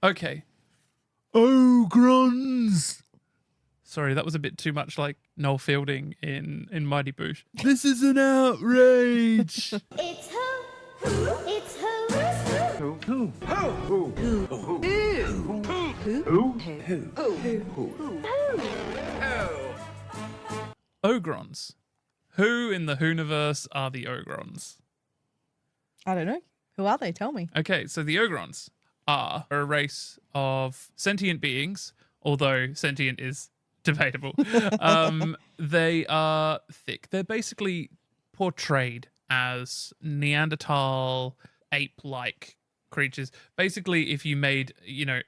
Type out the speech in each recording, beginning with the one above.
Okay. Ogrons. Sorry, that was a bit too much like Noel Fielding in Mighty Boosh. This is an outrage. It's who? It's who? Ogrons. Who in the Whoniverse are the Ogrons? I don't know. Who are they? Tell me. Okay, so the Ogrons are a race of sentient beings, although sentient is debatable. They are thick. They're basically portrayed as Neanderthal ape-like creatures. Basically, if you made,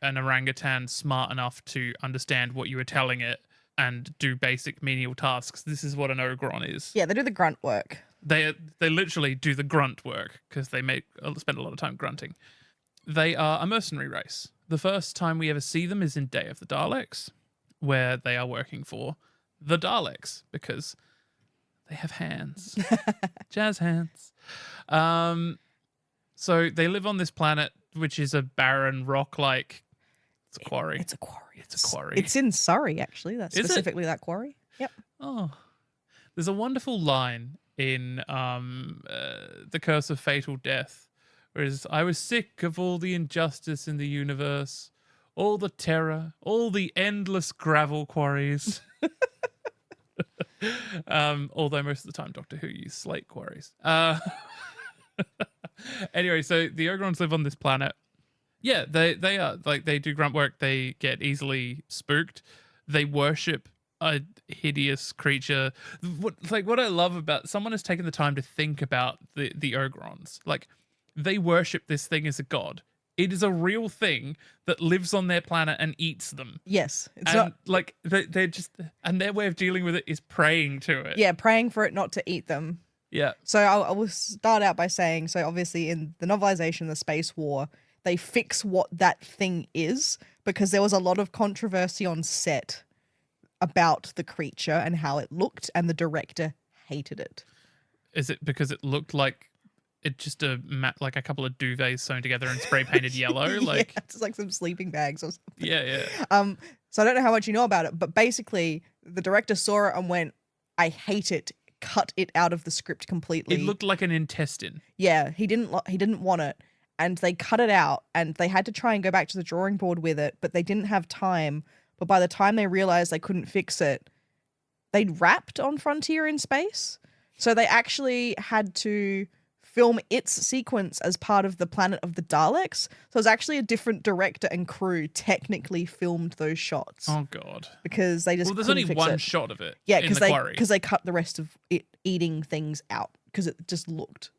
an orangutan smart enough to understand what you were telling it and do basic menial tasks, this is what an ogron is. Yeah, they do the grunt work. They literally do the grunt work because they spend a lot of time grunting. They are a mercenary race. The first time we ever see them is in Day of the Daleks, where they are working for the Daleks because they have hands. Jazz hands. So they live on this planet, which is a barren rock-like... It's a quarry. It's a quarry. It's a quarry. It's in Surrey, actually. That's specifically that quarry. Yep. Oh. There's a wonderful line in The Curse of Fatal Death, whereas I was sick of all the injustice in the universe, all the terror, all the endless gravel quarries. Although most of the time Doctor Who used slate quarries. Anyway, so the Ogrons live on this planet. Yeah, they are like, they do grunt work. They get easily spooked. They worship a hideous creature. What I love about someone has taken the time to think about the Ogrons. Like, they worship this thing as a god. It is a real thing that lives on their planet and eats them. Yes. It's not like they're just, and their way of dealing with it is praying to it. Yeah, praying for it not to eat them. Yeah. So I will start out by saying, so obviously in the novelization, The Space War, they fix what that thing is because there was a lot of controversy on set about the creature and how it looked, and the director hated it. Is it because it looked like it just like a couple of duvets sewn together and spray painted yellow? Like, yeah, just like some sleeping bags or something. Yeah. So I don't know how much you know about it, but basically the director saw it and went, I hate it. Cut it out of the script completely. It looked like an intestine. Yeah, he didn't want it, and they cut it out, and they had to try and go back to the drawing board with it, but they didn't have time. But by the time they realized they couldn't fix it, they'd wrapped on Frontier in Space, so they actually had to film its sequence as part of the Planet of the Daleks. So it was actually a different director and crew technically filmed those shots. Oh god! Because they just there's only fix one it. shot of it. Yeah, because they cut the rest of it eating things out because it just looked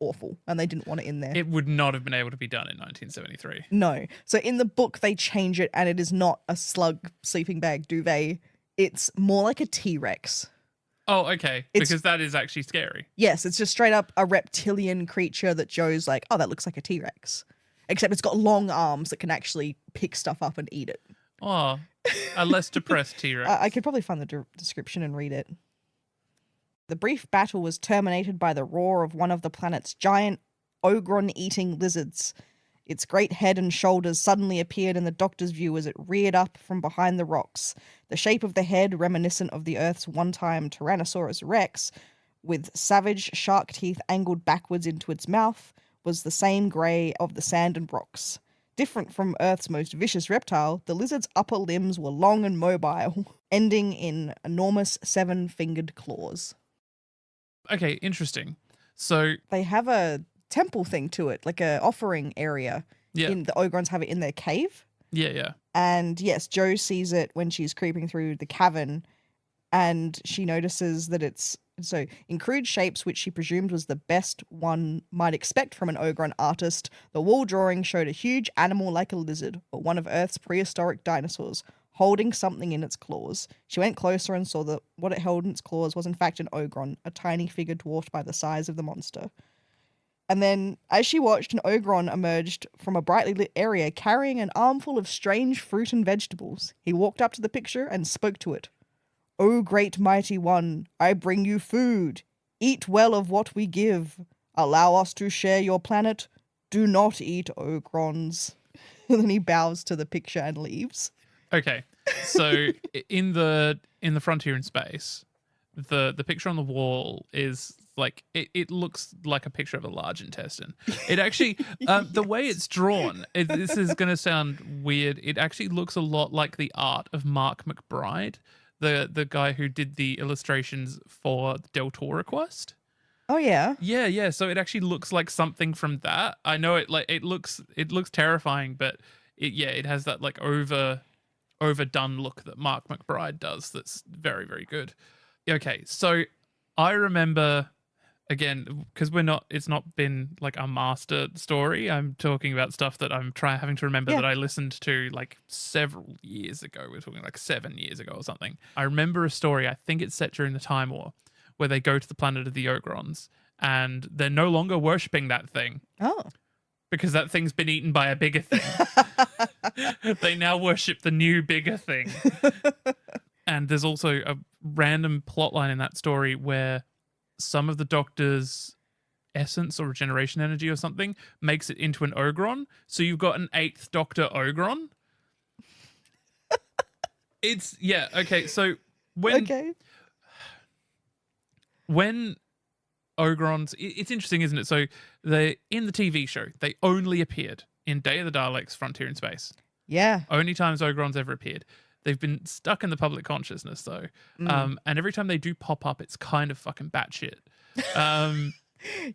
awful and they didn't want it in there. It would not have been able to be done in 1973. No. So in the book they change it and it is not a slug sleeping bag duvet. It's more like a T-Rex. Oh, okay. Because that is actually scary. Yes, it's just straight up a reptilian creature that Joe's like, oh, that looks like a T-Rex. Except it's got long arms that can actually pick stuff up and eat it. Oh, a less depressed T-Rex. I could probably find the description and read it. The brief battle was terminated by the roar of one of the planet's giant ogron-eating lizards. Its great head and shoulders suddenly appeared in the Doctor's view as it reared up from behind the rocks. The shape of the head, reminiscent of the Earth's one-time Tyrannosaurus rex, with savage shark teeth angled backwards into its mouth, was the same grey of the sand and rocks. Different from Earth's most vicious reptile, the lizard's upper limbs were long and mobile, ending in enormous seven-fingered claws. Okay, interesting. So they have a temple thing to it, like a offering area. Yeah. The Ogrons have it in their cave. Yeah. And yes, Jo sees it when she's creeping through the cavern, and she notices that it's in crude shapes, which she presumed was the best one might expect from an Ogron artist. The wall drawing showed a huge animal like a lizard, or one of Earth's prehistoric dinosaurs, holding something in its claws. She went closer and saw that what it held in its claws was in fact an Ogron, a tiny figure dwarfed by the size of the monster. And then, as she watched, an Ogron emerged from a brightly lit area carrying an armful of strange fruit and vegetables. He walked up to the picture and spoke to it. "O great mighty one, I bring you food. Eat well of what we give. Allow us to share your planet. Do not eat Ogrons." And then he bows to the picture and leaves. Okay, so in the Frontier in Space, the picture on the wall is like it looks like a picture of a large intestine. It actually the way it's drawn, this is going to sound weird. It actually looks a lot like the art of Mark McBride, the guy who did the illustrations for the Del Toro quest. Oh yeah. Yeah. So it actually looks like something from that. I know it looks terrifying, but it has that like overdone look that Mark McBride does. That's very, very good. Okay, so I remember, again, because it's not been like a master story. I'm talking about stuff that I'm having to remember that I listened to like several years ago. We're talking like 7 years ago or something. I remember a story, I think it's set during the Time War, where they go to the planet of the Ogrons and they're no longer worshipping that thing. Oh. Because that thing's been eaten by a bigger thing. They now worship the new, bigger thing. And there's also a random plotline in that story where some of the Doctor's essence or regeneration energy or something makes it into an Ogron. So you've got an 8th Doctor Ogron. Okay. So when Ogrons, it's interesting, isn't it? So they in the TV show, they only appeared in Day of the Daleks, Frontier in Space. Yeah. Only times Ogrons ever appeared. They've been stuck in the public consciousness though. And every time they do pop up, it's kind of fucking batshit.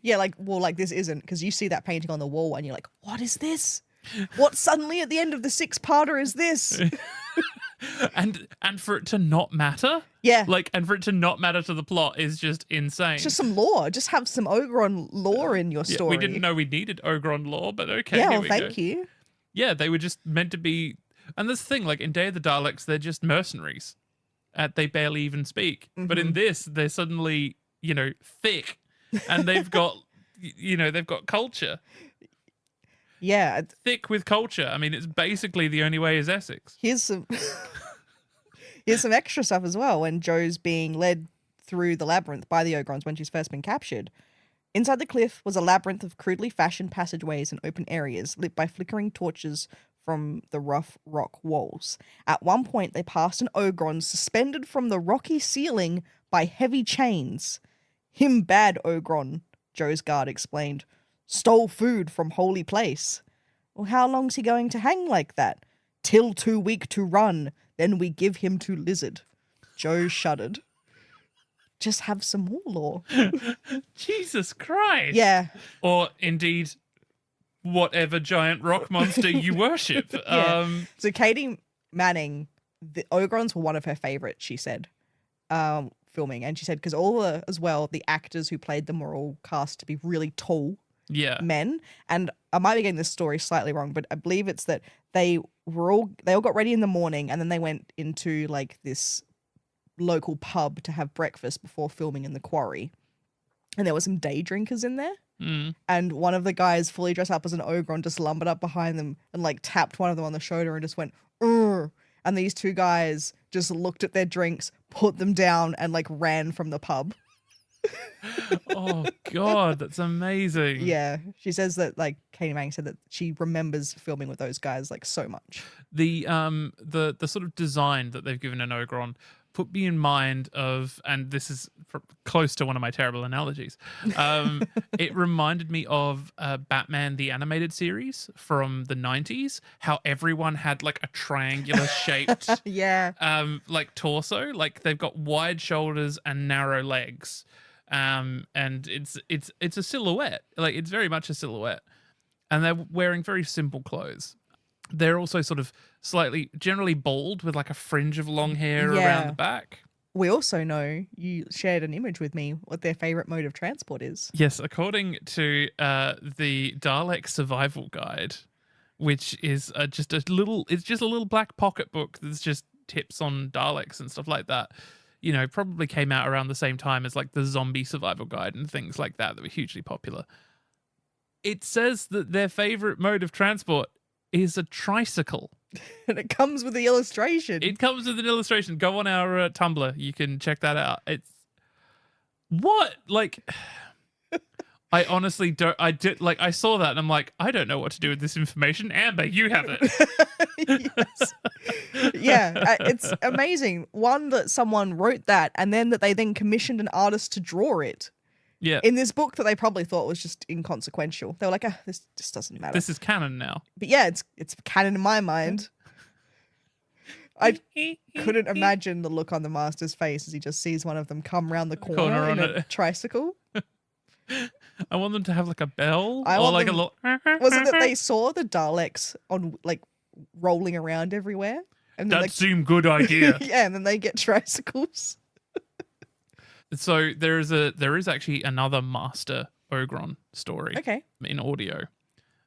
Yeah, like this isn't, because you see that painting on the wall and you're like, what is this? What suddenly at the end of the 6-parter is this? and for it to not matter? Yeah. And for it to not matter to the plot is just insane. It's just some lore. Just have some Ogron lore in your story. We didn't know we needed Ogron lore, but okay. Yeah, here we thank go. you. Yeah, they were just meant to be. And this thing, like in Day of the Daleks, they're just mercenaries. They barely even speak. But in this, they're suddenly, thick. And they've got, they've got culture. Yeah. Thick with culture. I mean, it's basically the only way is Essex. Here's some extra stuff as well. When Jo's being led through the labyrinth by the Ogrons when she's first been captured. Inside the cliff was a labyrinth of crudely fashioned passageways and open areas lit by flickering torches from the rough rock walls. At one point, they passed an Ogron suspended from the rocky ceiling by heavy chains. Him bad Ogron, Jo's guard explained. Stole food from holy place. Well, how long's he going to hang like that? Till too weak to run, then we give him to lizard. Jo shuddered. Just have some more lore. Jesus Christ. Yeah. Or indeed, whatever giant rock monster you worship. Yeah. So Katie Manning, the Ogrons were one of her favorites, she said, filming. And she said, because the actors who played them were all cast to be really tall men. And I might be getting this story slightly wrong, but I believe it's that they all got ready in the morning and then they went into like this local pub to have breakfast before filming in the quarry. And there were some day drinkers in there. And one of the guys fully dressed up as an Ogron just lumbered up behind them and like tapped one of them on the shoulder and just went, "Urgh." And these two guys just looked at their drinks, put them down and like ran from the pub. Oh God, that's amazing. Yeah. She says that like Katie Manning said that she remembers filming with those guys like so much. The sort of design that they've given an Ogron put me in mind of, and this is close to one of my terrible analogies. It reminded me of Batman the Animated Series from the 90s, how everyone had like a triangular shaped like torso, like they've got wide shoulders and narrow legs. And it's a silhouette, like it's very much a silhouette, and they're wearing very simple clothes. They're also sort of generally bald with like a fringe of long hair around the back. We also know you shared an image with me what their favorite mode of transport is. Yes, according to the Dalek Survival Guide, which is just a little black pocket book that's just tips on Daleks and stuff like that. Probably came out around the same time as like the Zombie Survival Guide and things like that were hugely popular. It says that their favorite mode of transport is a tricycle. And it comes with the illustration. It comes with an illustration. Go on our Tumblr. You can check that out. It's what? Like, I honestly don't. I did like. I saw that and I'm like, I don't know what to do with this information. Amber, you have it. Yes. Yeah, it's amazing. One, that someone wrote that, and then that they then commissioned an artist to draw it Yeah. in this book that they probably thought was just inconsequential. They were like, this just doesn't matter. This is canon now. But yeah, it's canon in my mind. I couldn't imagine the look on the master's face as he just sees one of them come around the corner in a tricycle. I want them to have like a bell I or want like them- a little. Was it that they saw the Daleks on like rolling around everywhere? And then That seemed good idea. yeah, and then they get tricycles. So there is actually another Master Ogron story Okay. in audio,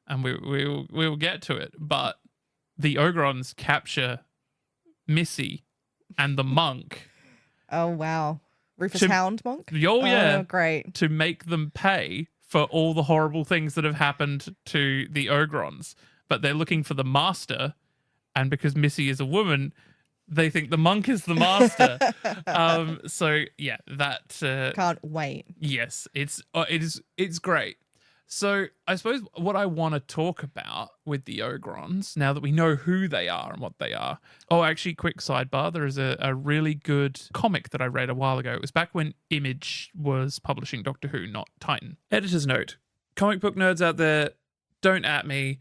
and we'll get to it. But the Ogrons capture Missy and the monk. Oh wow. Rufus To- Hound Monk? Oh yeah, Great. to make them pay for all the horrible things that have happened to the Ogrons. But they're looking for the master, and because Missy is a woman, they think the monk is the master. So yeah, that Can't wait. yes, it's great. So I suppose what I want to talk about with the Ogrons, now that we know who they are and what they are. Oh, actually, quick sidebar. There is a really good comic that I read a while ago. It was back when Image was publishing Doctor Who, not Titan. Editor's note. Comic book nerds out there, don't at me.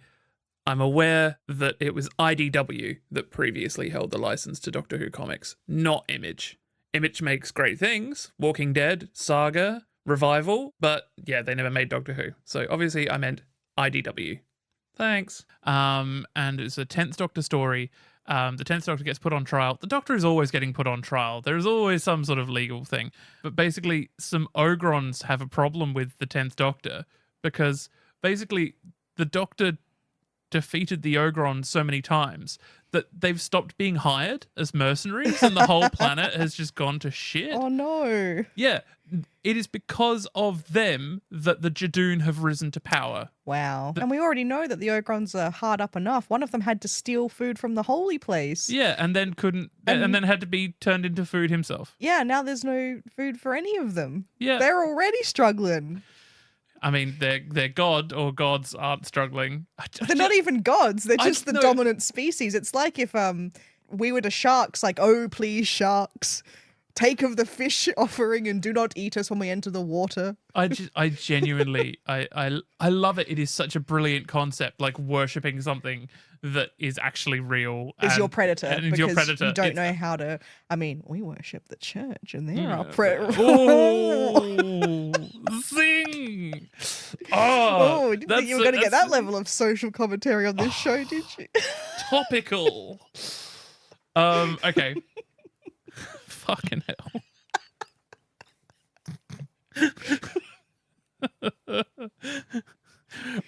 I'm aware that it was IDW that previously held the license to Doctor Who comics, not Image. Image makes great things. Walking Dead, Saga, Revival, but yeah, they never made Doctor Who. So obviously I meant IDW. Thanks. And it's a 10th Doctor story. The 10th Doctor gets put on trial. The Doctor is always getting put on trial. There's always some sort of legal thing. But basically, some Ogrons have a problem with the 10th Doctor because basically the Doctor defeated the Ogrons so many times that they've stopped being hired as mercenaries and the whole planet has just gone to shit. Oh no. Yeah, it is because of them that the Jadoon have risen to power. Wow. And we already know that the Ogrons are hard up enough. One of them had to steal food from the holy place. Yeah, and then and then had to be turned into food himself. Yeah, now there's no food for any of them. Yeah. They're already struggling. I mean, their god or gods aren't struggling. They're not even gods. They're I just the know. dominant species. It's like if we were the sharks, like, oh, please, sharks, take of the fish offering and do not eat us when we enter the water. I genuinely, I love it. It is such a brilliant concept, like worshipping something that is actually real. Is your predator. And is because your predator. you don't It's- know how to... I mean, we worship the church and they're our predator. Oh, zing! Oh, didn't that's think you were going to get that's that level of social commentary on this show, did you? topical. Okay. Fucking hell.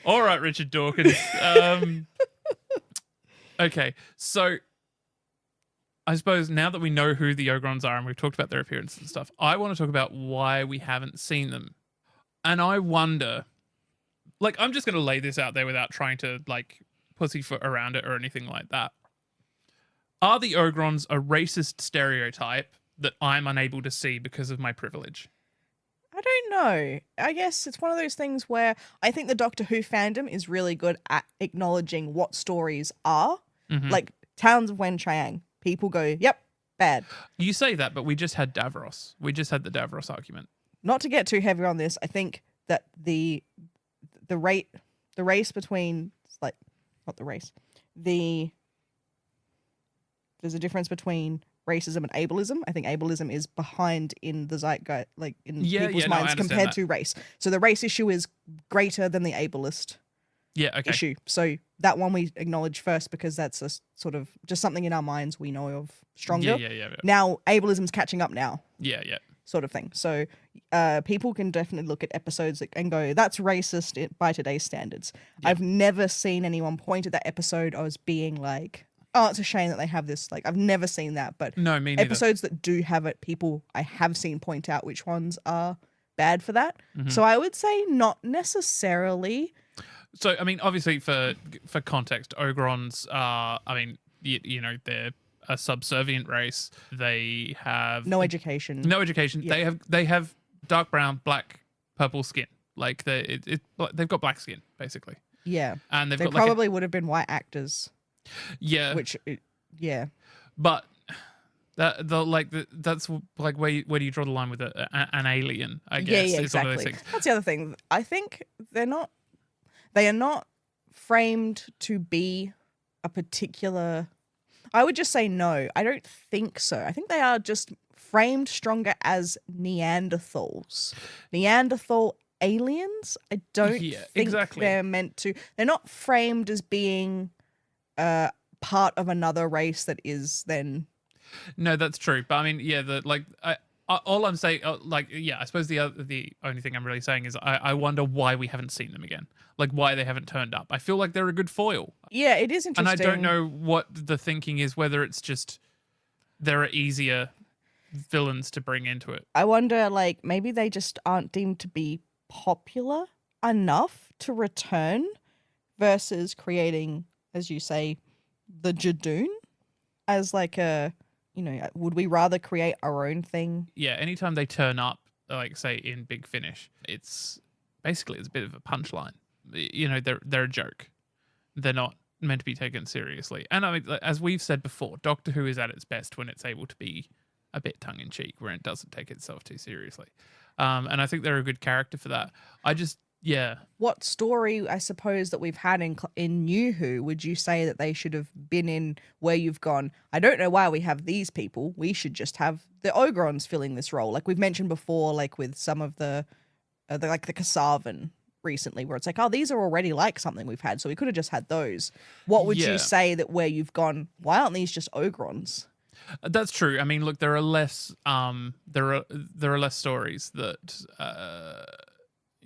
All right, Richard Dawkins. Okay, so I suppose now that we know who the Ogrons are and we've talked about their appearance and stuff, I want to talk about why we haven't seen them. And I wonder, like, I'm just going to lay this out there without trying to, like, pussyfoot around it or anything like that. Are the Ogrons a racist stereotype that I'm unable to see because of my privilege? I don't know. I guess it's one of those things where I think the Doctor Who fandom is really good at acknowledging what stories are. Mhm. Like Towns of Wen Chiang. People go, yep, bad. You say that, but we just had Davros. We just had the Davros argument. Not to get too heavy on this, I think that the race between, like, not the race, there's a difference between racism and ableism. I think ableism is behind in the zeitgeist, like in people's minds, understand compared that. to race. So the race issue is greater than the ableist Yeah, okay. issue. So that one we acknowledge first because that's a sort of just something in our minds we know of stronger. Yeah. Now ableism's catching up now, Yeah. sort of thing. So people can definitely look at episodes and go, that's racist by today's standards. Yeah. I've never seen anyone point at that episode as being like, oh, it's a shame that they have this. Like, I've never seen that. But No, me neither. episodes that do have it, people I have seen point out which ones are bad for that. Mhm. So I would say not necessarily. So, I mean, obviously, for context, Ogrons are, I mean, you know, they're a subservient race. They have No education. no education. Yeah. They have dark brown, black, purple skin. Like they've got black skin basically, Yeah. and they've They got like probably would have been white actors, yeah, yeah. but that's like where do you draw the line with an alien? I guess Yeah, is one of those exactly. things. That's the other thing. I think they are not framed to be a particular. I would just say no. I don't think so. I think they are just framed stronger as Neanderthals. Neanderthal aliens? I don't think exactly. they're meant to. They're not framed as being part of another race that is then. No, that's true. But I mean, yeah, all I'm saying, I suppose the only thing I'm really saying is I wonder why we haven't seen them again. Like why they haven't turned up. I feel like they're a good foil. Yeah, it is interesting. And I don't know what the thinking is, whether it's just there are easier villains to bring into it. I wonder, like, maybe they just aren't deemed to be popular enough to return versus creating, as you say, the Jadoon as like a, would we rather create our own thing? Yeah, anytime they turn up, like say in Big Finish, it's a bit of a punchline. They're a joke. They're not meant to be taken seriously. And I mean, as we've said before, Doctor Who is at its best when it's able to be a bit tongue-in-cheek, where it doesn't take itself too seriously. And I think they're a good character for that. What story, I suppose, that we've had in New Who would you say that they should have been in, where you've gone, I don't know why we have these people. We should just have the Ogrons filling this role. Like we've mentioned before, like with some of the Kasavan recently, where it's like, oh, these are already like something we've had, so we could have just had those. What would you say that where you've gone, why aren't these just Ogrons? That's true. I mean, look, there are less less stories that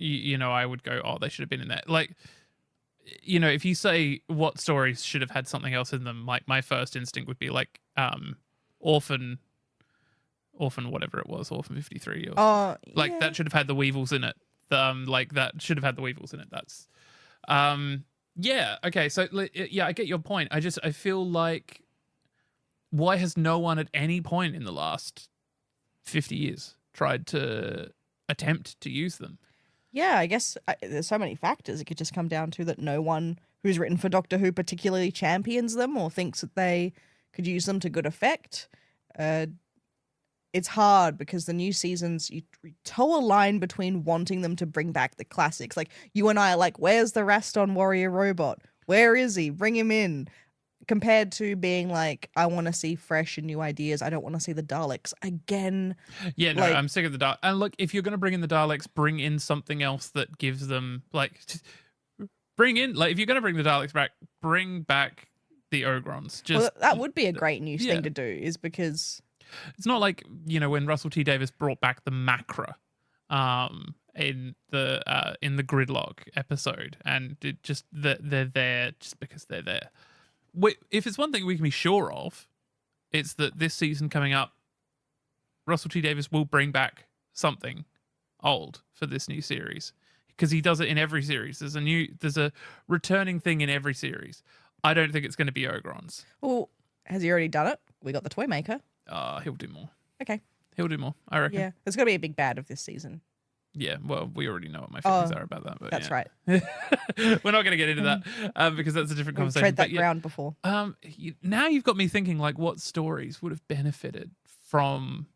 I would go, oh, they should have been in there. Like, if you say what stories should have had something else in them, like my first instinct would be like Orphan whatever it was, Orphan 53 or that should have had the Weevils in it. That should have had the Weevils in it. That's okay, so I get your point. I feel like, why has no one at any point in the last 50 years tried to attempt to use them? Yeah, I guess there's so many factors. It could just come down to that no one who's written for Doctor Who particularly champions them or thinks that they could use them to good effect. It's hard because the new seasons, you toe a line between wanting them to bring back the classics. Like, you and I are like, where's the Raston warrior robot? Where is he? Bring him in. Compared to being like, I want to see fresh and new ideas. I don't want to see the Daleks again. Yeah, no, I'm sick of the Daleks. And look, if you're going to bring in the Daleks, bring in something else that gives them, like, if you're going to bring the Daleks back, bring back the Ogrons. That would be a great new thing to do, is because... It's not like, when Russell T Davies brought back the Macra in the Gridlock episode, and they're there just because they're there. If it's one thing we can be sure of, it's that this season coming up, Russell T Davies will bring back something old for this new series, because he does it in every series. There's a returning thing in every series. I don't think it's going to be Ogrons. Well, has he already done it? We got the toy maker. He'll do more. Okay. He'll do more, I reckon. Yeah, there's got to be a big bad of this season. Yeah, well, we already know what my feelings are about that. But that's right. We're not going to get into that because that's a different conversation. We've tread that ground before. Now you've got me thinking, like, what stories would have benefited from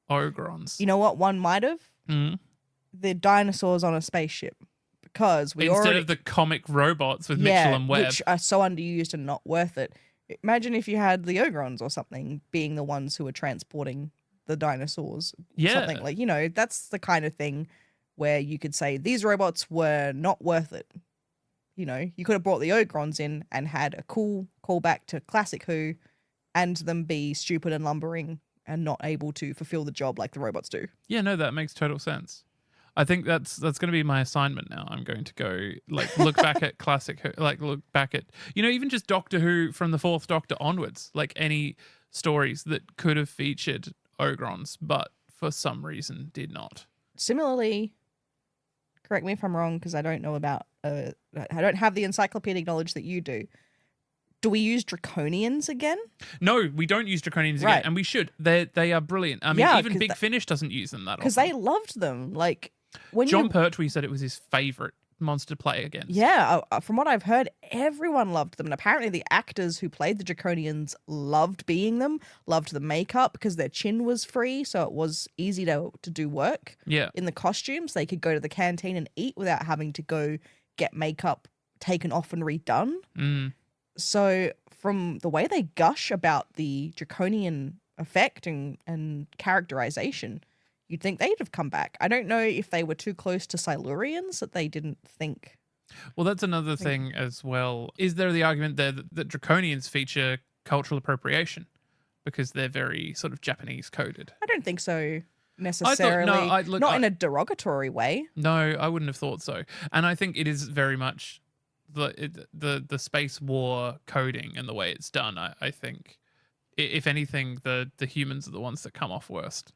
Ogrons? You know what one might have? The dinosaurs on a spaceship. Because instead of the comic robots with Mitchell and Webb, which are so underused and not worth it. Imagine if you had the Ogrons or something being the ones who are transporting the dinosaurs. Yeah. Something like, that's the kind of thing where you could say these robots were not worth it. You could have brought the Ogrons in and had a cool callback to classic Who, and them be stupid and lumbering and not able to fulfill the job like the robots do. Yeah, no, that makes total sense. I think that's going to be my assignment now. I'm going to go look back at classic, look back at, even just Doctor Who from the Fourth Doctor onwards, like any stories that could have featured Ogrons, but for some reason did not. Similarly, correct me if I'm wrong, because I don't know about, I don't have the encyclopedic knowledge that you do. Do we use Draconians again? No, we don't use Draconians again, and we should. They are brilliant. I mean, even Big Finish doesn't use them that often. Because they loved them. Like, when John you Pertwee said it was his favorite monster to play against. Yeah, from what I've heard, everyone loved them. And apparently the actors who played the Draconians loved being them, loved the makeup because their chin was free, so it was easy to do work. Yeah. In the costumes, they could go to the canteen and eat without having to go get makeup taken off and redone. Mm. So from the way they gush about the Draconian effect and characterization, you'd think they'd have come back. I don't know if they were too close to Silurians that they didn't think. Well, that's another thing as well. Is there the argument there that Draconians feature cultural appropriation because they're very sort of Japanese coded? I don't think so necessarily. Not in a derogatory way. No, I wouldn't have thought so. And I think it is very much the space war coding and the way it's done. I think, if anything, the humans are the ones that come off worst.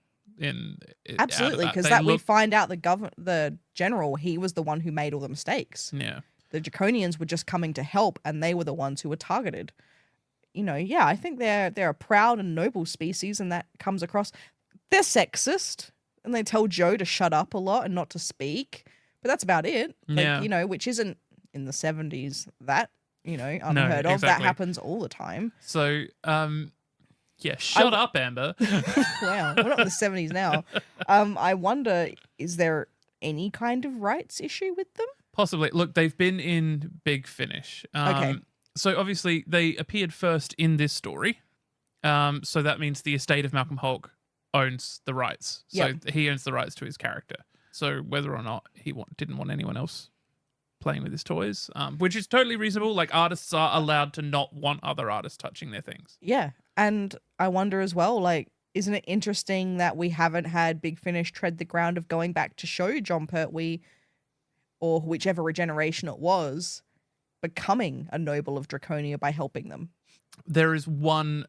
Absolutely, because we find out the general, he was the one who made all the mistakes. Yeah, the Draconians were just coming to help, and they were the ones who were targeted. Yeah, I think they're a proud and noble species, and that comes across. They're sexist, and they tell Joe to shut up a lot and not to speak, but that's about it. Which isn't in the 70s that unheard of. Exactly. That happens all the time. So yeah, shut up, Amber. Wow, we're not in the 70s now. I wonder, is there any kind of rights issue with them? Possibly. Look, they've been in Big Finish. Okay. So obviously they appeared first in this story. So that means the estate of Malcolm Hulke owns the rights. So he owns the rights to his character. So whether or not he didn't want anyone else playing with his toys, which is totally reasonable. Like, artists are allowed to not want other artists touching their things. Yeah. And I wonder as well, like, isn't it interesting that we haven't had Big Finish tread the ground of going back to show John Pertwee, or whichever regeneration it was, becoming a noble of Draconia by helping them? There is one,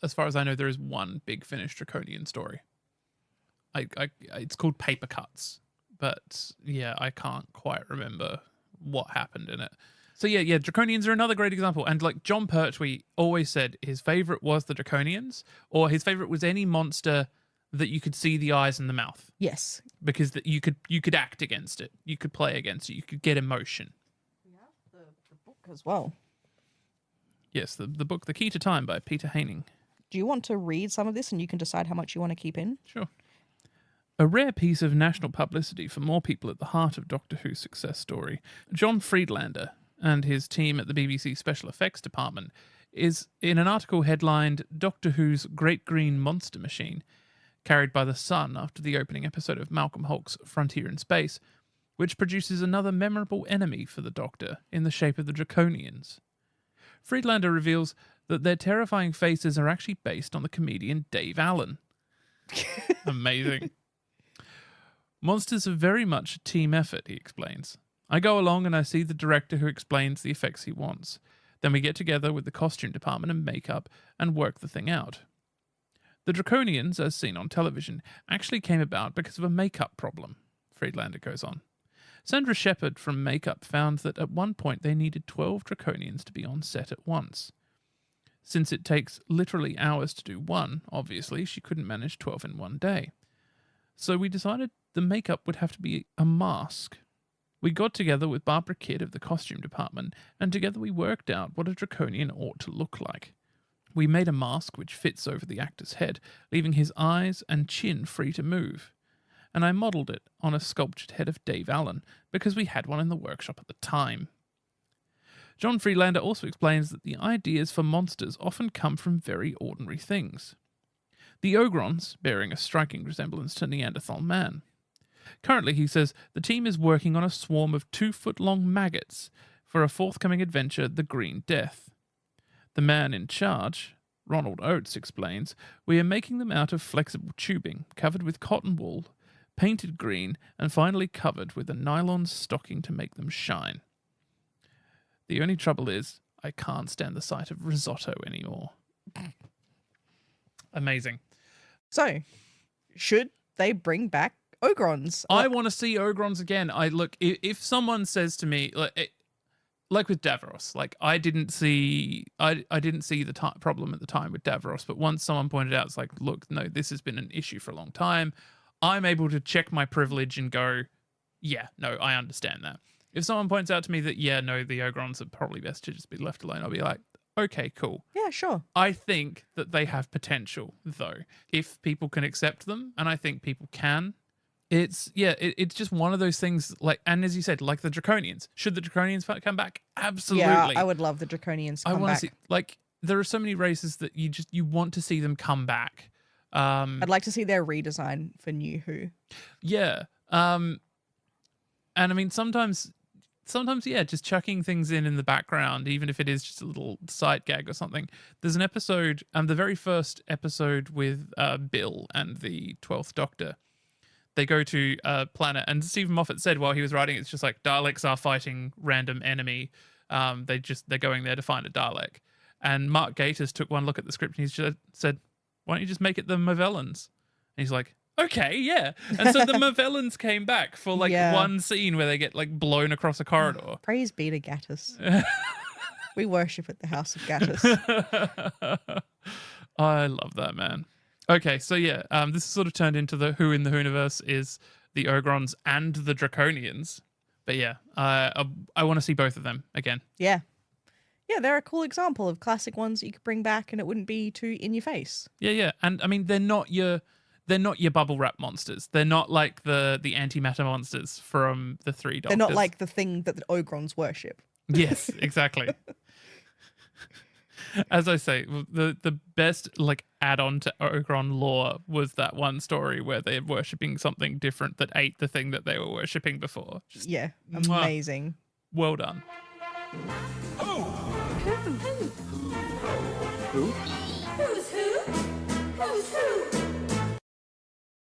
as far as I know, there is one Big Finish Draconian story. It's called Paper Cuts, but yeah, I can't quite remember what happened in it. So yeah, Draconians are another great example. And like, John Pertwee always said his favorite was the Draconians, or his favorite was any monster that you could see the eyes and the mouth. Yes. Because you could act against it. You could play against it. You could get emotion. Yeah, the book as well. Yes, the book, The Key to Time by Peter Haining. Do you want to read some of this and you can decide how much you want to keep in? Sure. A rare piece of national publicity for more people at the heart of Doctor Who's success story, John Friedlander and his team at the BBC Special Effects Department is in an article headlined Doctor Who's Great Green Monster Machine, carried by the Sun after the opening episode of Malcolm Hulke's Frontier in Space, which produces another memorable enemy for the Doctor in the shape of the Draconians. Friedlander reveals that their terrifying faces are actually based on the comedian Dave Allen. Amazing. Monsters are very much a team effort, he explains. I go along and I see the director who explains the effects he wants. Then we get together with the costume department and makeup and work the thing out. The Draconians, as seen on television, actually came about because of a makeup problem, Friedlander goes on. Sandra Shepard from Makeup found that at one point they needed 12 Draconians to be on set at once. Since it takes literally hours to do one, obviously, she couldn't manage 12 in one day. So we decided the makeup would have to be a mask. We got together with Barbara Kidd of the costume department, and together we worked out what a Draconian ought to look like. We made a mask which fits over the actor's head, leaving his eyes and chin free to move. And I modelled it on a sculptured head of Dave Allen, because we had one in the workshop at the time. John Friedlander also explains that the ideas for monsters often come from very ordinary things. The Ogrons, bearing a striking resemblance to Neanderthal man. Currently, he says, the team is working on a swarm of 2-foot-long maggots for a forthcoming adventure, The Green Death. The man in charge, Ronald Oates, explains, we are making them out of flexible tubing, covered with cotton wool, painted green, and finally covered with a nylon stocking to make them shine. The only trouble is, I can't stand the sight of risotto anymore. Amazing. So, should they bring back Ogrons? I want to see Ogrons again. If someone says to me, like with Davros, like I didn't see the problem at the time with Davros, but once someone pointed out, it's like, look, no, this has been an issue for a long time. I'm able to check my privilege and go, yeah, no, I understand that. If someone points out to me that, yeah, no, the Ogrons are probably best to just be left alone, I'll be like, okay, cool. Yeah, sure. I think that they have potential, though, if people can accept them, and I think people can. It's just one of those things, like, and as you said, like the Draconians. Should the Draconians come back? Absolutely. Yeah, I would love the Draconians to I come want back. to see, like, there are so many races that you want to see them come back. I'd like to see their redesign for New Who. Yeah. And I mean, sometimes, yeah, just chucking things in the background, even if it is just a little sight gag or something. There's an episode, the very first episode with Bill and the 12th Doctor. They go to a planet, and Stephen Moffat said while he was writing, it's just like Daleks are fighting random enemy. They're going there to find a Dalek. And Mark Gatiss took one look at the script and he just said, "Why don't you just make it the Movellans?" And he's like, "Okay, yeah." And so the Movellans came back for like one scene where they get like blown across a corridor. Praise be to Gatiss. We worship at the House of Gatiss. I love that, man. Okay, so yeah, this has sort of turned into the Who in the Whoniverse is the Ogrons and the Draconians. But yeah, I want to see both of them again. Yeah. Yeah, they're a cool example of classic ones that you could bring back and it wouldn't be too in your face. Yeah. And I mean, they're not your bubble wrap monsters. They're not like the antimatter monsters from the Three Doctors. They're not like the thing that the Ogrons worship. Yes, exactly. As I say, the best like add-on to Ogron lore was that one story where they're worshipping something different that ate the thing that they were worshipping before. Just, yeah, amazing. Well done. Who?